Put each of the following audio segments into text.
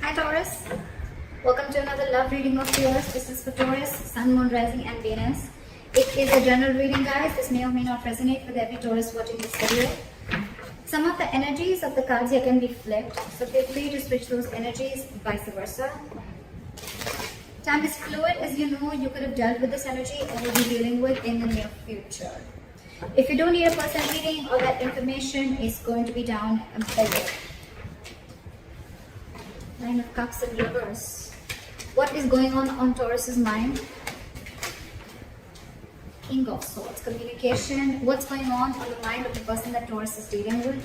Hi Taurus, welcome to another love reading of yours. This is for Taurus, Sun, Moon, Rising and Venus. It is a general reading, guys. This may or may not resonate with every Taurus watching this video. Some of the energies of the cards here can be flipped, so feel free to switch those energies, vice versa. Time is fluid, as you know. You could have dealt with this energy or will be dealing with in the near future. If you don't need a personal reading, all that information is going to be down below. Nine of Cups in reverse. What is going on Taurus's mind? King of Swords. Communication. What's going on the mind of the person that Taurus is dealing with?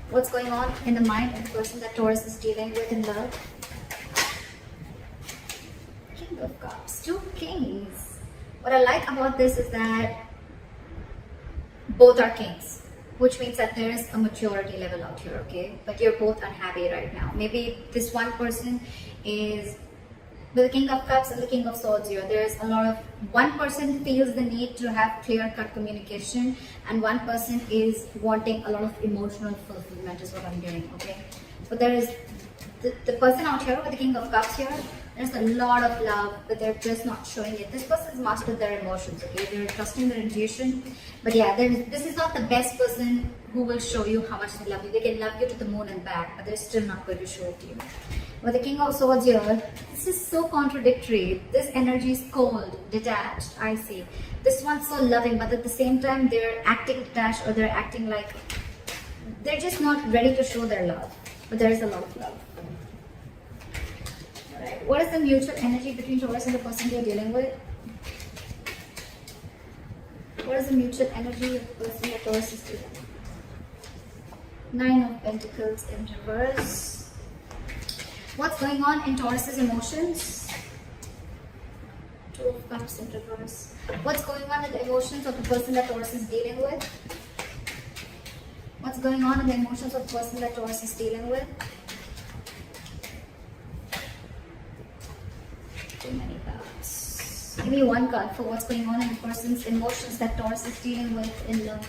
What's going on in the mind of the person that Taurus is dealing with in love? King of Cups. Two kings. What I like about this is that both are kings, which means that there is a maturity level out here, okay? But you're both unhappy right now. Maybe this one person is with the King of Cups and the King of Swords here. There's a lot of, one person feels the need to have clear-cut communication and one person is wanting a lot of emotional fulfillment is what I'm getting, okay? But there is the person out here with the King of Cups here, there's a lot of love, but they're just not showing it. This person's mastered their emotions, okay? They're trusting their intuition. But yeah, this is not the best person who will show you how much they love you. They can love you to the moon and back, but they're still not going to show it to you. But the King of Swords here, this is so contradictory. This energy is cold, detached, I see. This one's so loving, but at the same time, they're acting detached or they're acting like they're just not ready to show their love. But there is a lot of love. Alright, what is the mutual energy between Taurus and the person you're dealing with? What is the mutual energy of the person that Taurus is dealing with? Nine of Pentacles in reverse. What's going on in Taurus's emotions? Two of Cups in reverse. What's going on in the emotions of the person that Taurus is dealing with? What's going on in the emotions of the person that Taurus is dealing with? Too many cards. Give me one card for what's going on in the person's emotions that Taurus is dealing with in love.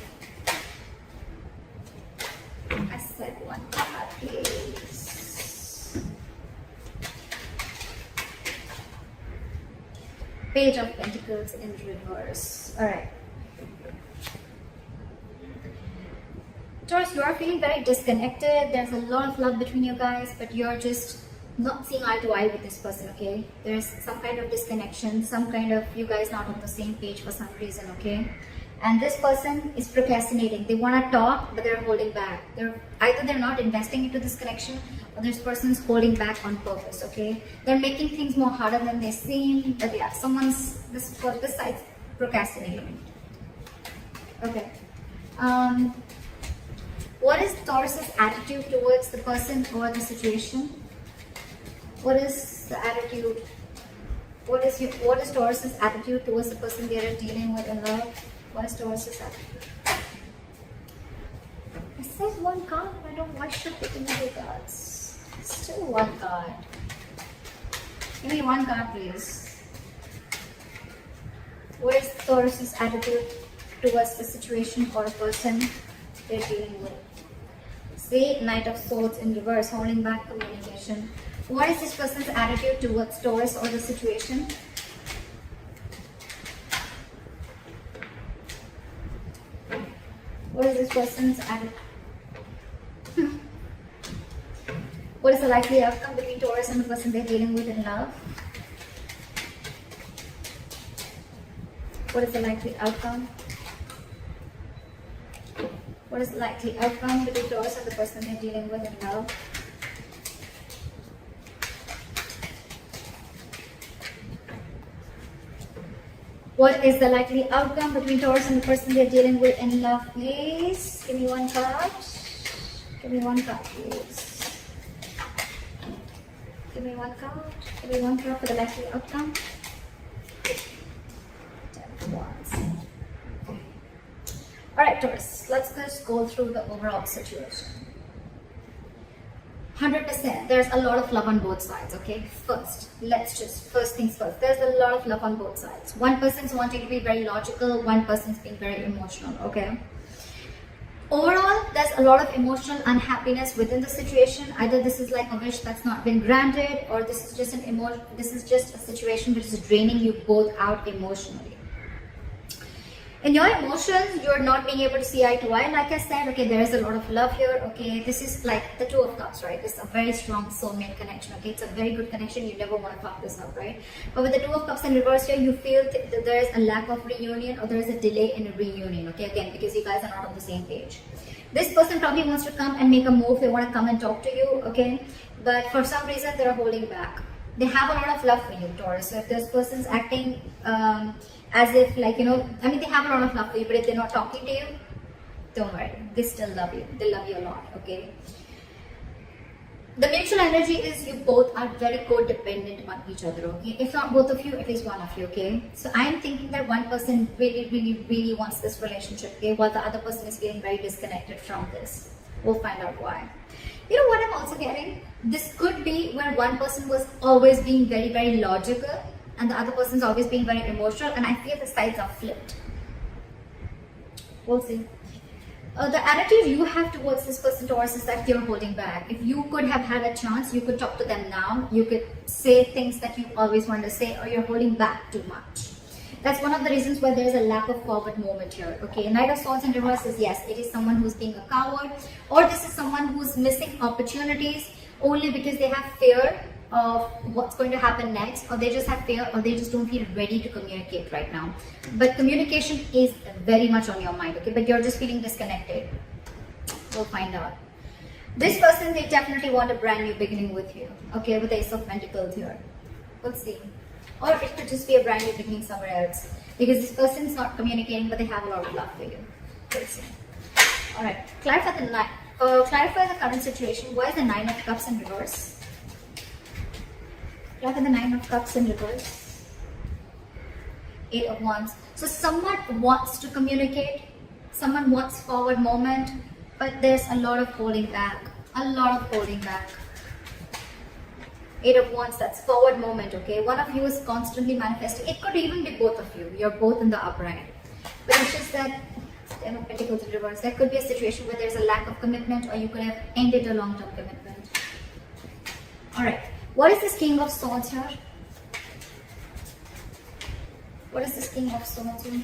I said one card, please. Page of Pentacles in reverse. Alright. Taurus, you are feeling very disconnected. There's a lot of love between you guys, but you're just not seeing eye to eye with this person, okay? There's some kind of disconnection, some kind of you guys not on the same page for some reason, okay? And this person is procrastinating. They want to talk, but they're holding back. Either they're not investing into this connection, or this person's holding back on purpose, okay? They're making things more harder than they seem, but yeah, this side's procrastinating. Okay. What is Taurus's attitude towards the person or the situation? What is the attitude? What is Taurus's attitude towards the person they are dealing with in love? What is Taurus's attitude? I said one card, I don't know why should pick another cards. Still one card. Give me one card, please. What is Taurus's attitude towards the situation or person they're dealing with? Say Knight of Swords in reverse, holding back communication. What is this person's attitude towards Taurus or the situation? What is this person's attitude? What is the likely outcome between Taurus and the person they're dealing with in love? What is the likely outcome? What is the likely outcome between Taurus and the person they're dealing with in love? What is the likely outcome between Taurus and the person they're dealing with in love, please? Give me one card. Give me one card, please. Give me one card. Give me one card for the likely outcome. 10 of Wands. Alright, Taurus, let's just go through the overall situation. 100%. There's a lot of love on both sides, okay? First things first. There's a lot of love on both sides. One person's wanting to be very logical, one person's being very emotional, okay? Overall, there's a lot of emotional unhappiness within the situation. Either this is like a wish that's not been granted, or this is just this is just a situation which is draining you both out emotionally. In your emotions, you're not being able to see eye to eye. Like I said, okay, there is a lot of love here. Okay, this is like the Two of Cups, right? It's a very strong soulmate connection. Okay, it's a very good connection. You never want to fuck this up, right? But with the Two of Cups in reverse here, you feel that there is a lack of reunion, or there is a delay in a reunion. Okay, again, because you guys are not on the same page. This person probably wants to come and make a move. They want to come and talk to you. Okay, but for some reason they're holding back. They have a lot of love for you, Taurus. So if this person's acting as if, like, you know, I mean, they have a lot of love for you, but if they're not talking to you, don't worry, they still love you. They love you a lot. Okay, the mutual energy is you both are very codependent on each other. Okay, if not both of you, at least one of you. Okay, so I'm thinking that one person really wants this relationship, okay, while the other person is feeling very disconnected from this. We'll find out why. You know what I'm also getting? This could be where one person was always being very logical, and the other person's always being very emotional, and I feel the sides are flipped. We'll see. The attitude you have towards this person, Taurus, is that you're holding back. If you could have had a chance, you could talk to them now. You could say things that you always wanted to say, or you're holding back too much. That's one of the reasons why there is a lack of forward movement here. Okay, Knight of Swords in reverse is, yes, it is someone who's being a coward, or this is someone who's missing opportunities only because they have fear of what's going to happen next, or they just have fear, or they just don't feel ready to communicate right now. But communication is very much on your mind, okay, but you're just feeling disconnected. We'll find out. This person, they definitely want a brand new beginning with you, okay, with the Ace of Pentacles here. We'll see. Or it could just be a brand new beginning somewhere else, because this person's not communicating, but they have a lot of love for you. We'll see. Alright, clarify the current situation. Why is the Nine of Cups in reverse? Clarify the Nine of Cups in reverse. Eight of Wands. So someone wants to communicate, someone wants forward movement, but there's a lot of holding back. A lot of holding back. Eight of Wands, that's forward movement, okay? One of you is constantly manifesting. It could even be both of you. You're both in the upright. But it's just that Ten of Pentacles in reverse. There could be a situation where there's a lack of commitment, or you could have ended a long-term commitment. Alright. What is this King of Swords here? What is this King of Swords here?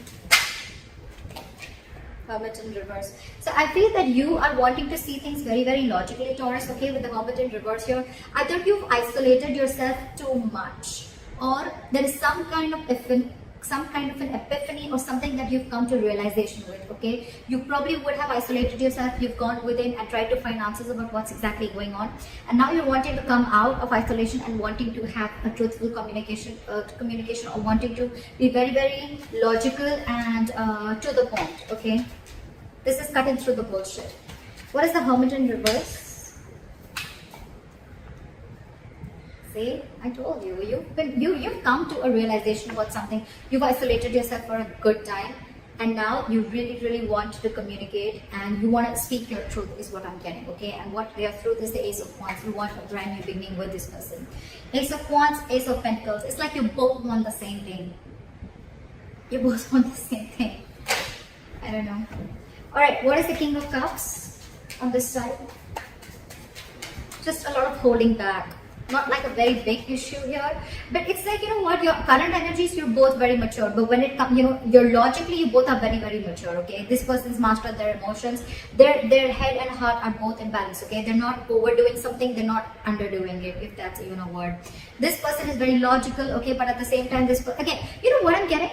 Hermit in reverse. So I feel that you are wanting to see things very logically, Taurus, okay, with the Hermit in reverse here. Either you've isolated yourself too much, or there is some kind of an epiphany or something that you've come to realization with, okay? You probably would have isolated yourself, you've gone within and tried to find answers about what's exactly going on, and now you're wanting to come out of isolation and wanting to have a truthful communication, or wanting to be very logical and to the point, okay? This is cutting through the bullshit. What is the Hermit in reverse? See, I told you, you've come to a realization about something. You've isolated yourself for a good time, and now you really want to communicate, and you want to speak your truth is what I'm getting, okay? And what your truth is the Ace of Wands. You want a brand new beginning with this person. Ace of Wands, Ace of Pentacles. It's like you both want the same thing. You both want the same thing. I don't know. Alright, what is the King of Cups on this side? Just a lot of holding back. Not like a very big issue here, but it's like, you know what, your current energies, you're both very mature, but when it comes, you know, you're logically, you both are very mature, okay? This person's mastered their emotions, their head and heart are both in balance, okay? They're not overdoing something, they're not underdoing it, if that's even a word. This person is very logical, okay, but at the same time, again, you know what I'm getting?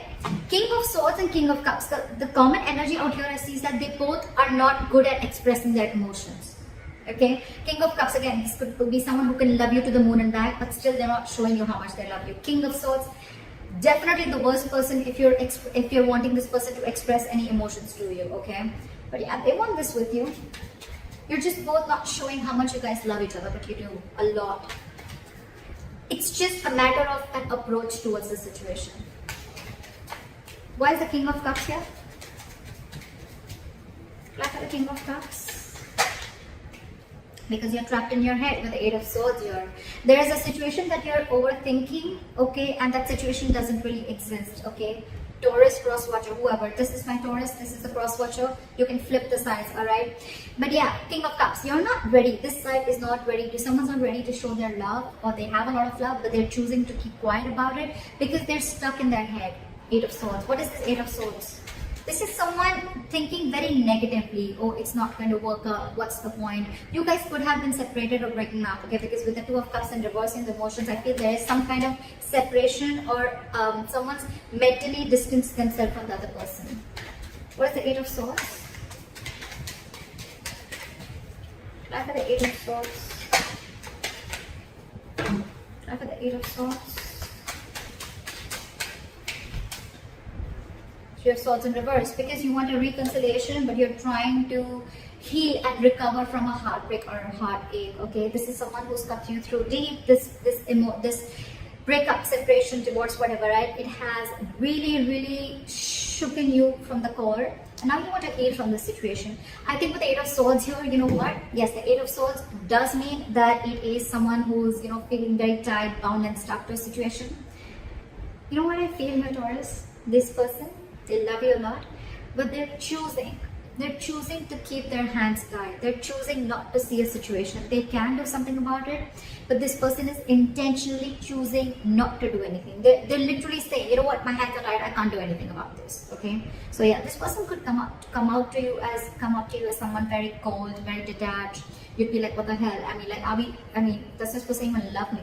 King of Swords and King of Cups, the common energy out here I see is that they both are not good at expressing their emotions. Okay, King of Cups, again, this could be someone who can love you to the moon and back, but still they're not showing you how much they love you. King of Swords, definitely the worst person if you're wanting this person to express any emotions to you, okay? But yeah, they want this with you. You're just both not showing how much you guys love each other, but you do a lot. It's just a matter of an approach towards the situation. Why is the King of Cups here? Clap at the King of Cups. Because you're trapped in your head with the Eight of Swords here. There is a situation that you're overthinking, okay, and that situation doesn't really exist, okay. Taurus cross watcher, whoever. This is my Taurus, this is the cross watcher. You can flip the sides, alright? But yeah, King of Cups, you're not ready. This side is not ready. Someone's not ready to show their love, or they have a lot of love, but they're choosing to keep quiet about it because they're stuck in their head. Eight of Swords. What is this Eight of Swords? This is someone thinking very negatively. Oh, it's not going to work out. What's the point? You guys could have been separated or breaking up, okay? Because with the Two of Cups and reversing the emotions, I feel there is some kind of separation, or someone's mentally distanced themselves from the other person. What is the Eight of Swords? Try for the Eight of Swords. Try for the Eight of Swords. Three of Swords in reverse, because you want a reconciliation, but you're trying to heal and recover from a heartbreak or a heartache. Okay, this is someone who's cut you through deep. This breakup, separation, divorce, whatever, right? It has really shooken you from the core, and now you want to heal from this situation. I think with the Eight of Swords here, you know what? Yes, the Eight of Swords does mean that it is someone who's feeling very tied, bound, and stuck to a situation. You know what I feel here, Taurus? This person, they love you a lot, but they're choosing to keep their hands tied. They're choosing not to see a situation. They can do something about it, but this person is intentionally choosing not to do anything. They're literally saying, you know what, my hands are tied, I can't do anything about this. Okay, so yeah, this person could come up to you as someone very cold, very detached. You'd be like, what the hell? Does this person even love me?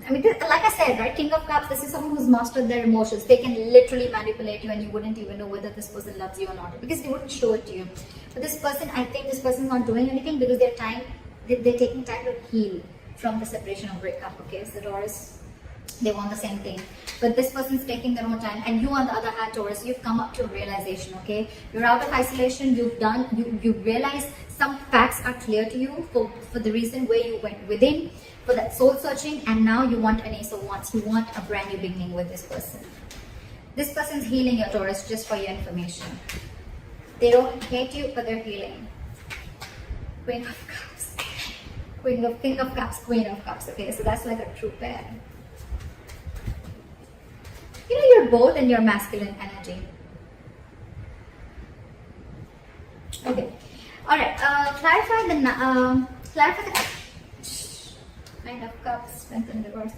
Like I said, right, King of Cups, this is someone who's mastered their emotions. They can literally manipulate you and you wouldn't even know whether this person loves you or not, because they wouldn't show it to you. But this person, I think this person is not doing anything because they're taking time to heal from the separation or breakup. Okay, so Taurus, they want the same thing, but this person's taking their own time. And you, on the other hand, Taurus, you've come up to a realization. Okay, you're out of isolation. You realize some facts are clear to you for the reason where you went within, for that soul searching, and now you want an Ace of Wands. You want a brand new beginning with this person. This person's healing your Taurus, just for your information. They don't hate you, but they're healing. Queen of Cups, King of Cups, Queen of Cups. Okay, so that's like a true pair. You're both in your masculine energy. Okay, all right. Clarify the Nine of Cups, Strength in reverse.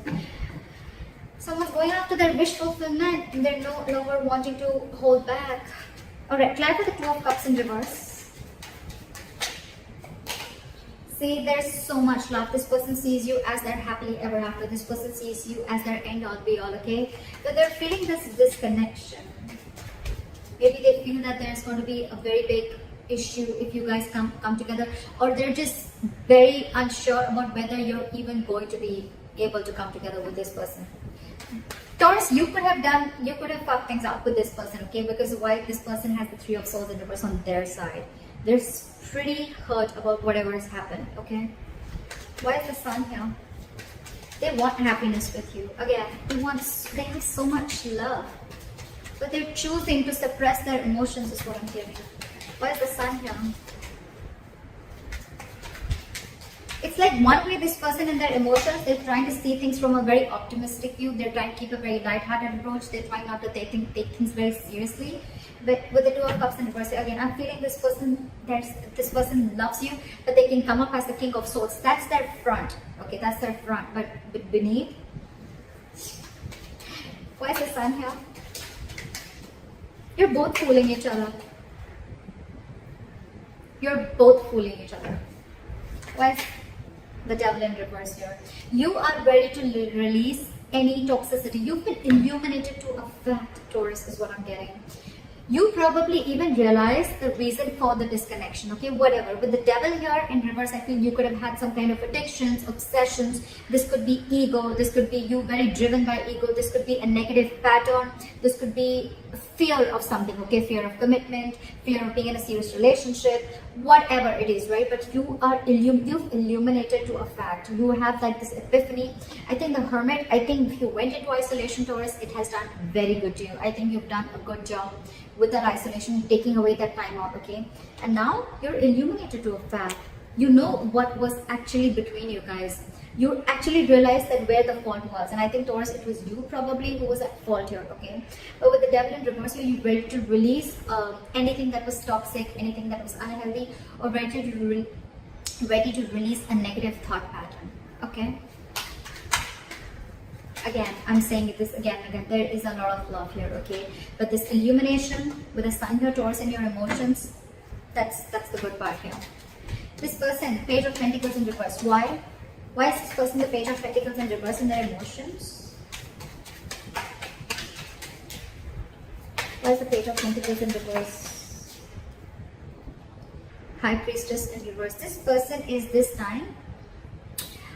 Someone's going after their wish fulfillment and they're no longer wanting to hold back. Alright, clarify the Two of Cups in reverse. See, there's so much love. This person sees you as their happily ever after. This person sees you as their end all be all, okay? But they're feeling this disconnection. Maybe they feel that there's going to be a very big issue if you guys come together, or they're just very unsure about whether you're even going to be able to come together with this person. Taurus, you could have fucked things up with this person, okay? Because why? This person has the Three of Swords in reverse on their side. They're pretty hurt about whatever has happened, okay? Why is the Sun here? They want happiness with you. Again, they have so much love, but they're choosing to suppress their emotions, is what I'm hearing. Why is the Sun here? It's like one way this person in their emotions, they're trying to see things from a very optimistic view. They're trying to keep a very light-hearted approach. They're trying not to take things very seriously. But with the Two of Cups in reverse, again, I'm feeling this person loves you, but they can come up as the King of Swords. That's their front. Okay, that's their front. But beneath, why is the Sun here? You're both fooling each other. You're both fooling each other. Why is the Devil in reverse here? You are ready to release any toxicity. You've been illuminated to a fact, Taurus, is what I'm getting. You probably even realize the reason for the disconnection, okay? Whatever. With the Devil here in reverse, I feel you could have had some kind of addictions, obsessions. This could be ego. This could be you very driven by ego. This could be a negative pattern. This could be fear of something, okay? Fear of commitment, fear of being in a serious relationship, whatever it is, right? But you've illuminated to a fact. You have like this epiphany. I think the Hermit, if you went into isolation, Taurus, it has done very good to you. I think you've done a good job with that isolation, taking away that time out, okay? And now you're illuminated to a fact. You know what was actually between you guys. You actually realized that where the fault was, and I think Taurus, it was you probably who was at fault here, okay? But with the devil in reverse here, you're ready to release anything that was toxic, anything that was unhealthy, or ready to release a negative thought pattern, okay? Again, I'm saying this again and again, there is a lot of love here, okay? But this illumination with the sun here, Taurus, in your emotions, that's the good part here. This person, Page of Pentacles in reverse. Why? Why is this person the Page of Pentacles in reverse in their emotions? Why is the Page of Pentacles in reverse? High Priestess in reverse. This person is this time.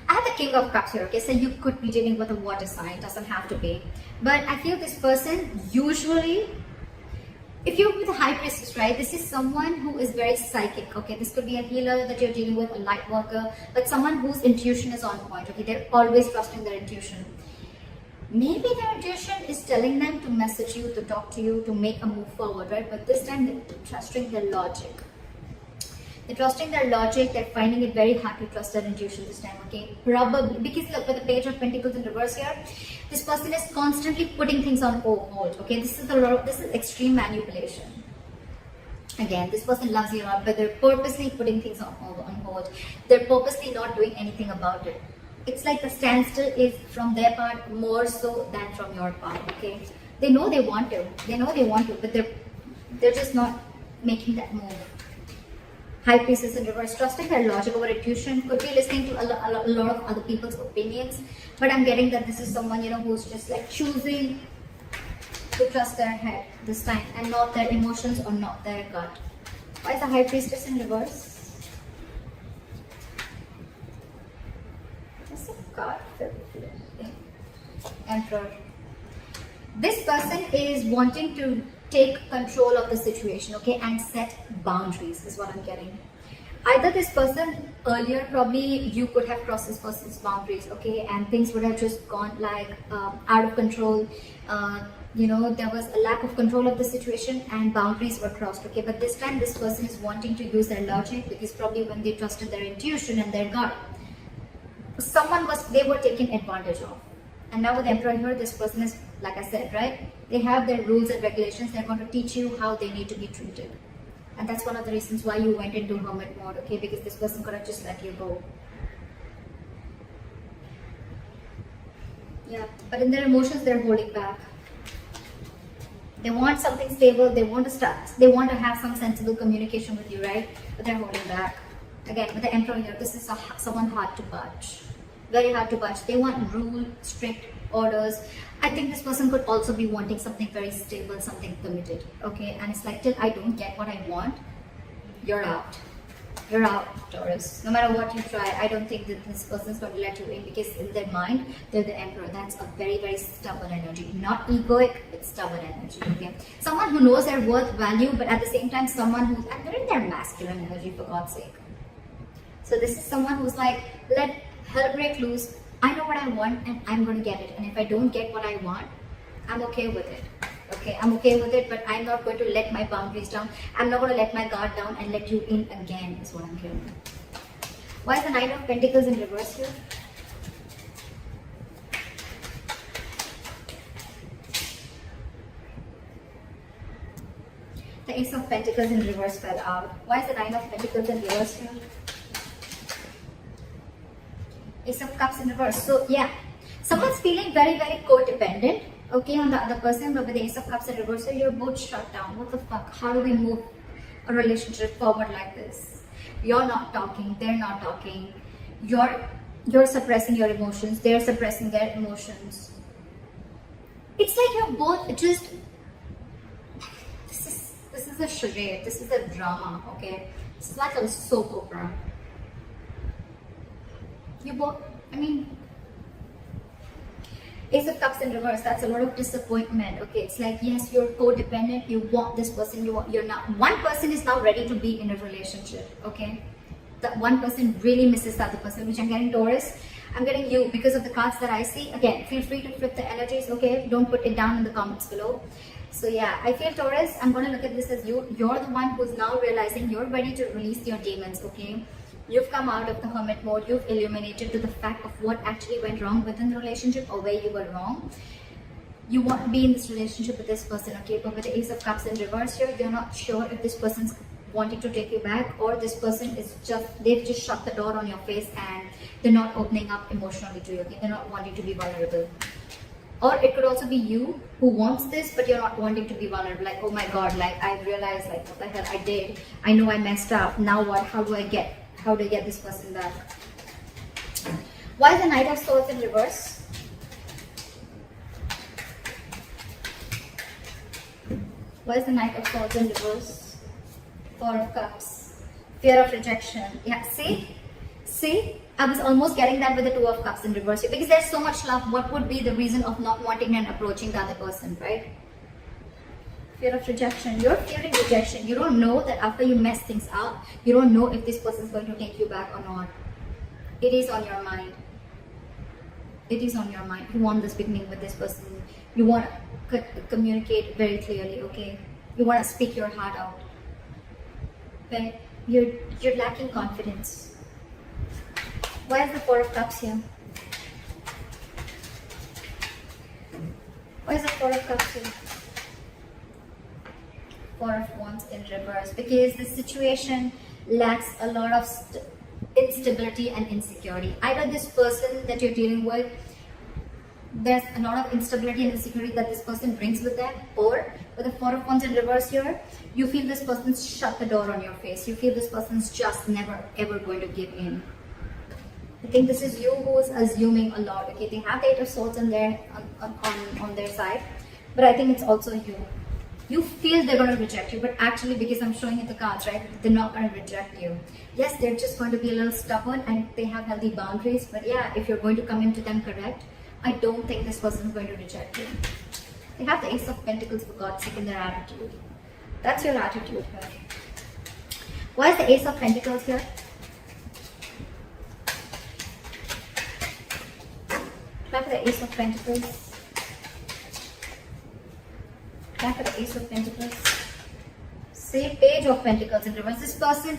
I have the King of Cups here, okay? So you could be dealing with a water sign, doesn't have to be. But I feel this person usually, if you're with a High Priestess, right, this is someone who is very psychic, okay? This could be a healer that you're dealing with, a light worker, but someone whose intuition is on point, okay? They're always trusting their intuition. Maybe their intuition is telling them to message you, to talk to you, to make a move forward, right? But this time they're trusting their logic. They're trusting their logic, they're finding it very hard to trust their intuition this time, okay? Probably, because look, with the Page of Pentacles in reverse here, this person is constantly putting things on hold, okay? This is extreme manipulation. Again, this person loves you a lot, but they're purposely putting things on hold. They're purposely not doing anything about it. It's like the standstill is from their part more so than from your part, okay? They know they want to, but they're just not making that move. High Priestess in reverse, trusting their logic over intuition, could be listening to a lot of other people's opinions, but I'm getting that this is someone, you know, who's just like choosing to trust their head this time and not their emotions or not their gut. Why is the High Priestess in reverse? That's a card. Emperor. This person is wanting to take control of the situation, okay, and set boundaries is what I'm getting. Either this person earlier, probably you could have crossed this person's boundaries, okay, and things would have just gone like out of control. You know, there was a lack of control of the situation and boundaries were crossed, okay? But this time this person is wanting to use their logic, because probably when they trusted their intuition and their gut, they were taken advantage of. And now with the Emperor here, this person is, like I said, right? They have their rules and regulations. They're going to teach you how they need to be treated. And that's one of the reasons why you went into hermit mode, okay? Because this person could have just let you go. Yeah, but in their emotions, they're holding back. They want something stable. They want to have some sensible communication with you, right? But they're holding back. Again, with the Emperor here, this is someone hard to budge. Very hard to budge. They want rule, strict orders. I think this person could also be wanting something very stable, something committed, okay? And it's like, till I don't get what I want, you're out. You're out, Taurus. No matter what you try, I don't think that this person is going to let you in, because in their mind, they're the Emperor. That's a very, very stubborn energy. Not egoic, but stubborn energy, okay? Someone who knows their worth, value, but at the same time, someone who's, and they're in their masculine energy, for God's sake. So this is someone who's like, hell break loose. I know what I want and I'm going to get it. And if I don't get what I want, I'm okay with it. Okay, I'm okay with it, but I'm not going to let my boundaries down. I'm not going to let my guard down and let you in again, is what I'm hearing. Why is the Knight of Pentacles in reverse here? The Ace of Pentacles in reverse fell out. Why is the Nine of Pentacles in reverse here? Ace of Cups in reverse. So yeah, someone's feeling very, very codependent, okay, on the other person, but with the Ace of Cups in reverse, so you're both shut down. What the fuck? How do we move a relationship forward like this? You're not talking, they're not talking. You're suppressing your emotions, they're suppressing their emotions. It's like you're both just, this is a charade, this is a drama, okay? This is like a soap opera. You both, I mean, Ace of Cups in reverse, that's a lot of disappointment, okay? It's like, yes, you're codependent, you want this person, you're not. One person is now ready to be in a relationship, okay? That one person really misses the other person, which I'm getting Taurus. I'm getting you because of the cards that I see. Again, feel free to flip the energies, okay? Don't put it down in the comments below. So yeah, I feel Taurus, I'm going to look at this as you're the one who's now realizing you're ready to release your demons, okay? You've come out of the hermit mode. You've illuminated to the fact of what actually went wrong within the relationship or where you were wrong. You want to be in this relationship with this person, okay? But with the Ace of Cups in reverse here, you're not sure if this person's wanting to take you back, or this person is they've just shut the door on your face and they're not opening up emotionally to you, okay? They're not wanting to be vulnerable. Or it could also be you who wants this, but you're not wanting to be vulnerable. Like, oh my God, like I realized, like, what the hell I did. I know I messed up. Now what? How do I get this person back? Why is the Knight of Swords in reverse? Why is the Knight of Swords in reverse? Four of Cups. Fear of rejection. Yeah, see? I was almost getting that with the Two of Cups in reverse. Because there's so much love, what would be the reason of not wanting and approaching the other person, right? Fear of rejection. You're fearing rejection. You don't know that after you mess things up, you don't know if this person is going to take you back or not. It is on your mind. It is on your mind. You want this beginning with this person. You want to communicate very clearly, okay? You want to speak your heart out. But you're lacking confidence. Why is the Four of Cups here? Why is the Four of Cups here? Four of Wands in reverse. Because the situation lacks a lot of instability and insecurity. Either this person that you're dealing with, there's a lot of instability and insecurity that this person brings with them, or with the Four of Wands in reverse here, you feel this person's shut the door on your face. You feel this person's just never ever going to give in. I think this is you who is assuming a lot. Okay, they have the Eight of Swords on their side, but I think it's also you. You feel they're going to reject you, but actually, because I'm showing you the cards, right, they're not going to reject you. Yes, they're just going to be a little stubborn and they have healthy boundaries, but yeah, if you're going to come into them correct, I don't think this person is going to reject you. They have the Ace of Pentacles, for God's sake, in their attitude. That's your attitude here. Why is the Ace of Pentacles here? Try for the Ace of Pentacles. Try for the Ace of Pentacles. Say Page of Pentacles in reverse. This person,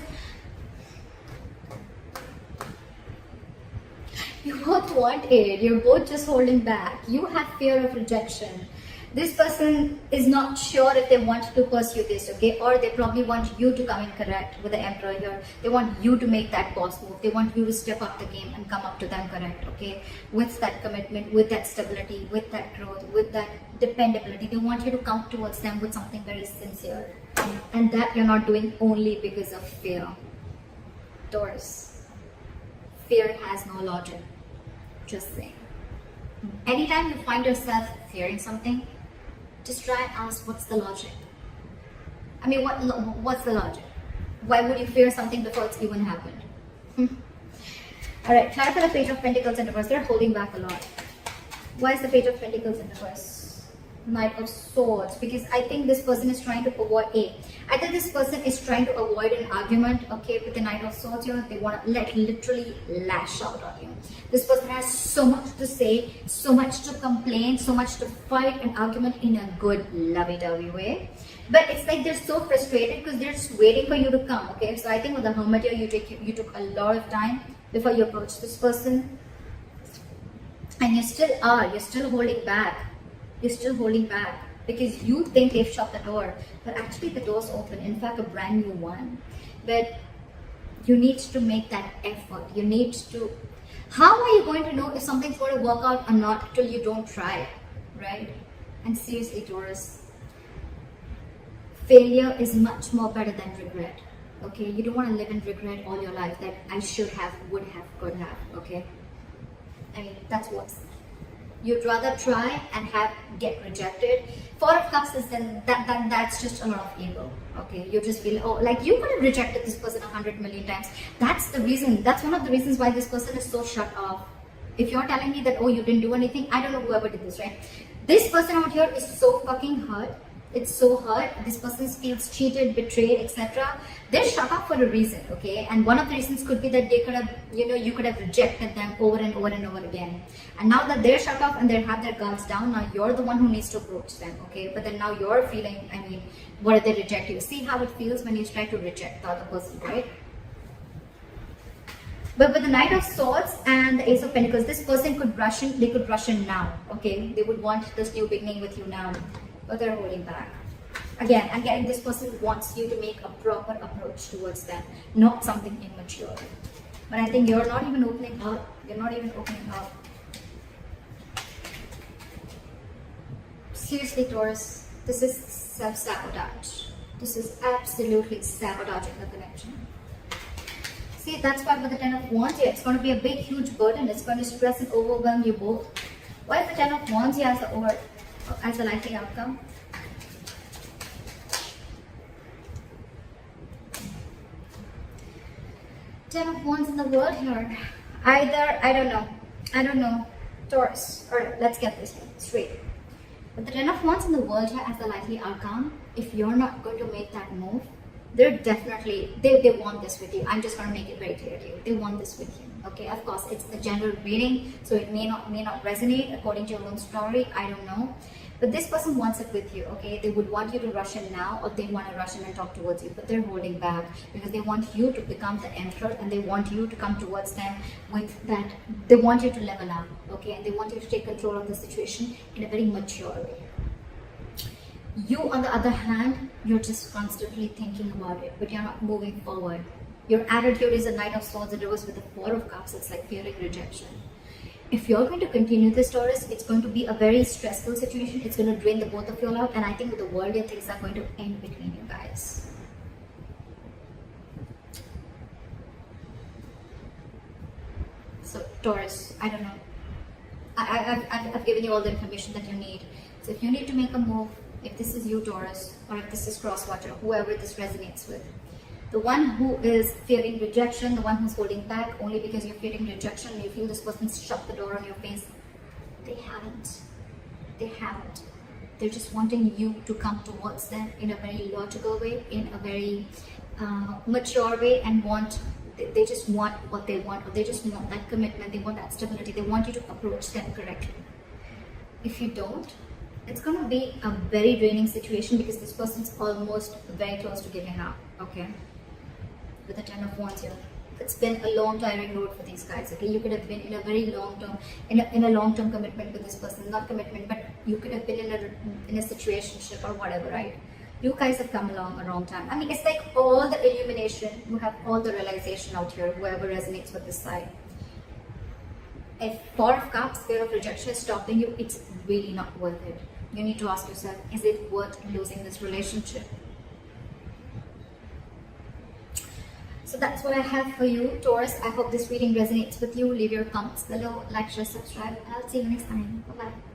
you both want it. You're both just holding back. You have fear of rejection. This person is not sure if they want to pursue this, okay? Or they probably want you to come in correct with the Emperor here. They want you to make that boss move. They want you to step up the game and come up to them correct, okay? With that commitment, with that stability, with that growth, with that dependability. They want you to come towards them with something very sincere. And that you're not doing only because of fear. Taurus. Fear has no logic. Just saying. Anytime you find yourself fearing something, just try and ask, what's the logic? I mean, what's the logic? Why would you fear something before it's even happened? Alright, try for the Page of Pentacles in reverse. They're holding back a lot. Why is the Page of Pentacles in reverse? Knight of Swords. Because I think this person is trying to avoid either this person is trying to avoid an argument, okay, with the Knight of Swords here. They want to literally lash out on you. This person has so much to say, so much to complain, so much to fight an argument in a good, lovey-dovey way. But it's like they're so frustrated because they're just waiting for you to come, okay? So I think with the Hermit here, you took a lot of time before you approached this person. And you're still holding back. You're still holding back because you think they've shut the door, but actually the door's open. In fact, a brand new one. But you need to make that effort. You need to. How are you going to know if something's going to work out or not till you don't try, right? And seriously, Taurus, failure is much more better than regret. Okay, you don't want to live in regret all your life that I should have, would have, could have. Okay, I mean that's worse. You'd rather try and get rejected. Four of Cups is then that's just a lot of ego. Okay, you just feel, oh, like you could have rejected this person 100 million times. That's the reason. That's one of the reasons why this person is so shut off. If you're telling me that, oh, you didn't do anything, I don't know whoever did this, right? This person out here is so fucking hurt. It's so hurt. This person feels cheated, betrayed, etc. They're shut off for a reason, okay? And one of the reasons could be that they could have, you could have rejected them over and over and over again. And now that they're shut off and they have their guards down, now you're the one who needs to approach them, okay? But then now you're feeling, I mean, what if they reject you? See how it feels when you try to reject the other person, right? But with the Knight of Swords and the Ace of Pentacles, this person could rush in. They could rush in now. Okay, they would want this new beginning with you now, but they're holding back. Again, I'm getting this person wants you to make a proper approach towards them, not something immature. But I think you're not even opening up. You're not even opening up. Seriously, Taurus, this is self-sabotage. This is absolutely sabotaging the connection. See, that's why with the Ten of Wands here, it's going to be a big, huge burden. It's going to stress and overwhelm you both. Why is the Ten of Wands here as the likely outcome? Ten of Wands in the world here. Either, I don't know, Taurus. Alright, let's get this straight. But the Ten of Wands in the world here as the likely outcome, if you're not going to make that move, they're definitely, they want this with you. I'm just going to make it very clear to you. They want this with you. Okay, of course, it's a general reading, so it may not resonate according to your own story. I don't know. But this person wants it with you, okay? They would want you to rush in now, or they want to rush in and talk towards you, but they're holding back because they want you to become the emperor, and they want you to come towards them with that. They want you to level up, okay? And they want you to take control of the situation in a very mature way. You, on the other hand, you're just constantly thinking about it, but you're not moving forward. Your attitude is a Knight of Swords, and it was with the Four of Cups. It's like fearing rejection. If you're going to continue this, Taurus, it's going to be a very stressful situation. It's going to drain the both of you out, and I think with the world, things are going to end between you guys. So, Taurus, I don't know. I've given you all the information that you need. So, if you need to make a move, if this is you, Taurus, or if this is cross-watcher, whoever this resonates with, the one who is fearing rejection, the one who's holding back only because you're fearing rejection, you feel this person's shut the door on your face, they haven't. They haven't. They're just wanting you to come towards them in a very logical way, in a very mature way, and they just want what they want, or they just want that commitment, they want that stability, they want you to approach them correctly. If you don't, it's going to be a very draining situation because this person's almost very close to giving up, okay? With the Ten of Wands here, it's been a long tiring road for these guys, okay? You could have been in a very long term, in a long-term commitment with this person, not commitment, but you could have been in a situationship or whatever, right? You guys have come along a wrong time. I mean, it's like all the illumination, you have all the realization out here, whoever resonates with this side. If Four of Cups, fear of rejection is stopping you, it's really not worth it. You need to ask yourself, is it worth losing this relationship? So that's what I have for you, Taurus. I hope this reading resonates with you. Leave your comments below, like, share, subscribe, and I'll see you next time. Bye-bye.